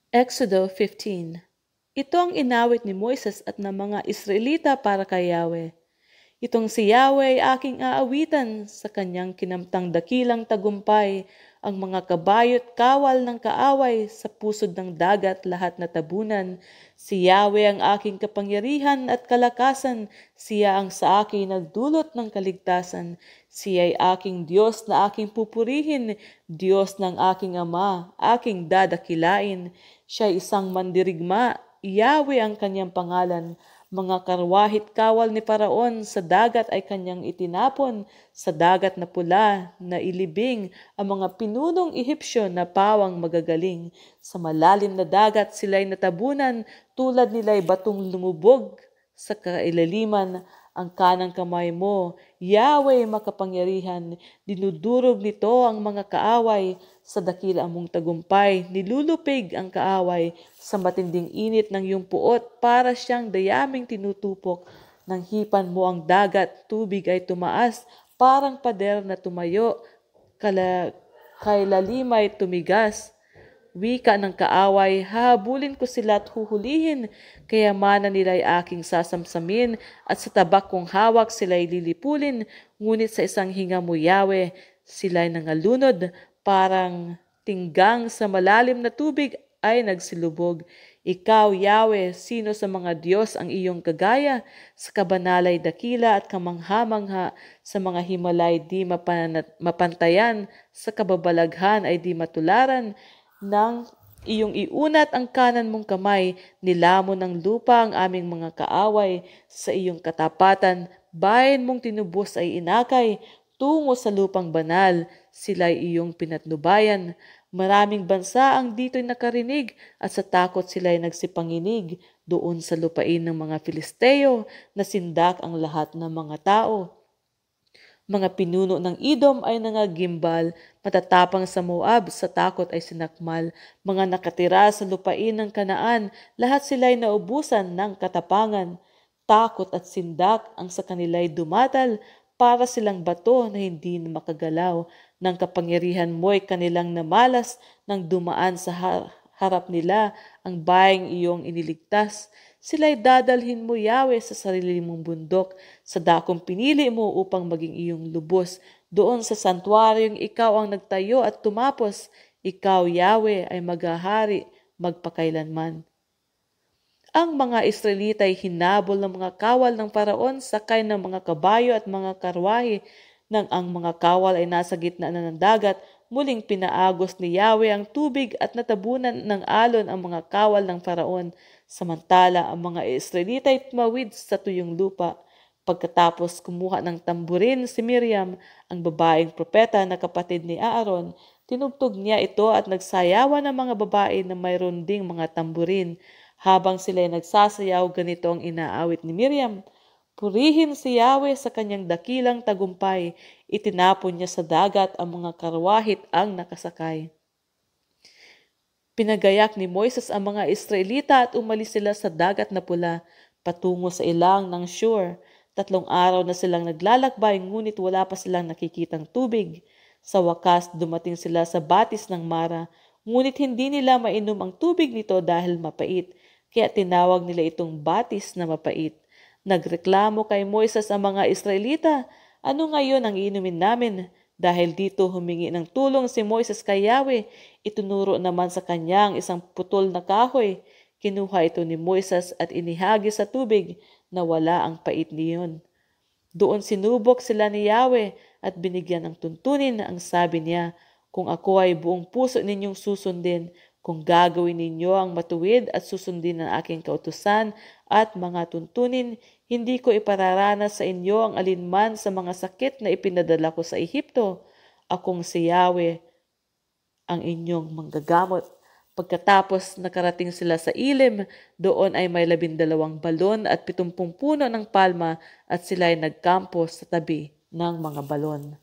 Exodo 15. Ito ang inawit ni Moises at ng mga Israelita para kay Yahweh. Itong si Yahweh ay aking aawitan sa kanyang kinamtang dakilang tagumpay, ang mga kabayo't kawal ng kaaway sa pusod ng dagat lahat na tabunan. Si Yahweh ang aking kapangyarihan at kalakasan, siya ang sa akin nagdulot ng kaligtasan. Siya ay aking Diyos na aking pupurihin, Diyos ng aking Ama, aking dadakilain. Siya ay isang mandirigma, Yahweh ang kanyang pangalan. Mga karwahit kawal ni Paraon sa dagat ay kanyang itinapon, sa dagat na pula na ilibing ang mga pinunong Ehipsyo na pawang magagaling. Sa malalim na dagat sila'y natabunan, tulad nila'y batong lumubog sa kailaliman. Ang kanang kamay mo, Yahweh makapangyarihan, dinudurog nito ang mga kaaway, sa dakila mong tagumpay, nilulupig ang kaaway, sa matinding init ng iyong puot, para siyang dayaming tinutupok. Nang hipan mo ang dagat, tubig ay tumaas, parang pader na tumayo, kailalim ay tumigas. Wika ng kaaway, hahabulin ko sila at huhulihin, kayamanan nila'y aking sasamsamin, at sa tabak kong hawak sila'y lilipulin, ngunit sa isang hinga mo, Yahweh, sila'y nangalunod, parang tinggang sa malalim na tubig ay nagsilubog. Ikaw, Yahweh, sino sa mga Diyos ang iyong kagaya? Sa kabanalay dakila at kamangha-mangha, sa mga himalay di mapantayan, sa kababalaghan ay di matularan, nang iyong iunat ang kanan mong kamay, nilamon ng lupa ang aming mga kaaway, sa iyong katapatan, bayan mong tinubos ay inakay, tungo sa lupang banal, sila'y iyong pinatnubayan. Maraming bansa ang dito'y nakarinig, at sa takot sila'y nagsipanginig, doon sa lupain ng mga Filisteo, nasindak ang lahat ng mga tao. Mga pinuno ng Edom ay nangagimbal, matatapang sa Moab, sa takot ay sinakmal. Mga nakatira sa lupain ng Kanaan, lahat sila'y naubusan ng katapangan. Takot at sindak ang sa kanila'y dumatal, para silang bato na hindi na makagalaw. Nang kapangyarihan mo'y kanilang namalas, nang dumaan sa harap nila ang bayang iyong iniligtas. Sila'y dadalhin mo, Yahweh, sa sarili mong bundok, sa dakong pinili mo upang maging iyong lubos. Doon sa santuaryong ikaw ang nagtayo at tumapos, ikaw, Yahweh, ay maghahari magpakailanman. Ang mga Israelita ay hinabol ng mga kawal ng Paraon, sakay ng mga kabayo at mga karwahe. Nang ang mga kawal ay nasa gitna na ng dagat, muling pinaagos ni Yahweh ang tubig at natabunan ng alon ang mga kawal ng Paraon. Samantala, ang mga Israelita ay tumawid sa tuyong lupa. Pagkatapos kumuha ng tamburin si Miriam, ang babaeng propeta na kapatid ni Aaron, tinugtog niya ito at nagsayawan ng mga babae na mayroon ding mga tamburin. Habang sila ay nagsasayaw, ganito ang inaawit ni Miriam. Purihin si Yahweh sa kanyang dakilang tagumpay. Itinapon niya sa dagat ang mga karwahit ang nakasakay. Pinagayak ni Moises ang mga Israelita at umalis sila sa dagat na pula, patungo sa ilang ng Shur. 3 araw na silang naglalakbay, ngunit wala pa silang nakikitang tubig. Sa wakas, dumating sila sa batis ng Mara, ngunit hindi nila mainom ang tubig nito dahil mapait, kaya tinawag nila itong batis na mapait. Nagreklamo kay Moises ang mga Israelita, ano ngayon ang inumin namin? Dahil dito humingi ng tulong si Moises kay Yahweh, itunuro naman sa kanyang isang putol na kahoy. Kinuha ito ni Moises at inihagi sa tubig na wala ang pait niyon. Doon sinubok sila ni Yahweh at binigyan ng tuntunin ang sabi niya, kung ako ay buong puso ninyong susundin, kung gagawin ninyo ang matuwid at susundin ang aking kautusan at mga tuntunin, hindi ko ipararanas sa inyo ang alinman sa mga sakit na ipinadala ko sa Ehipto. Akong si Yahweh, ang inyong manggagamot. Pagkatapos nakarating sila sa Elim, doon ay may 12 balon at 70 puno ng palma at sila ay nagkampo sa tabi ng mga balon.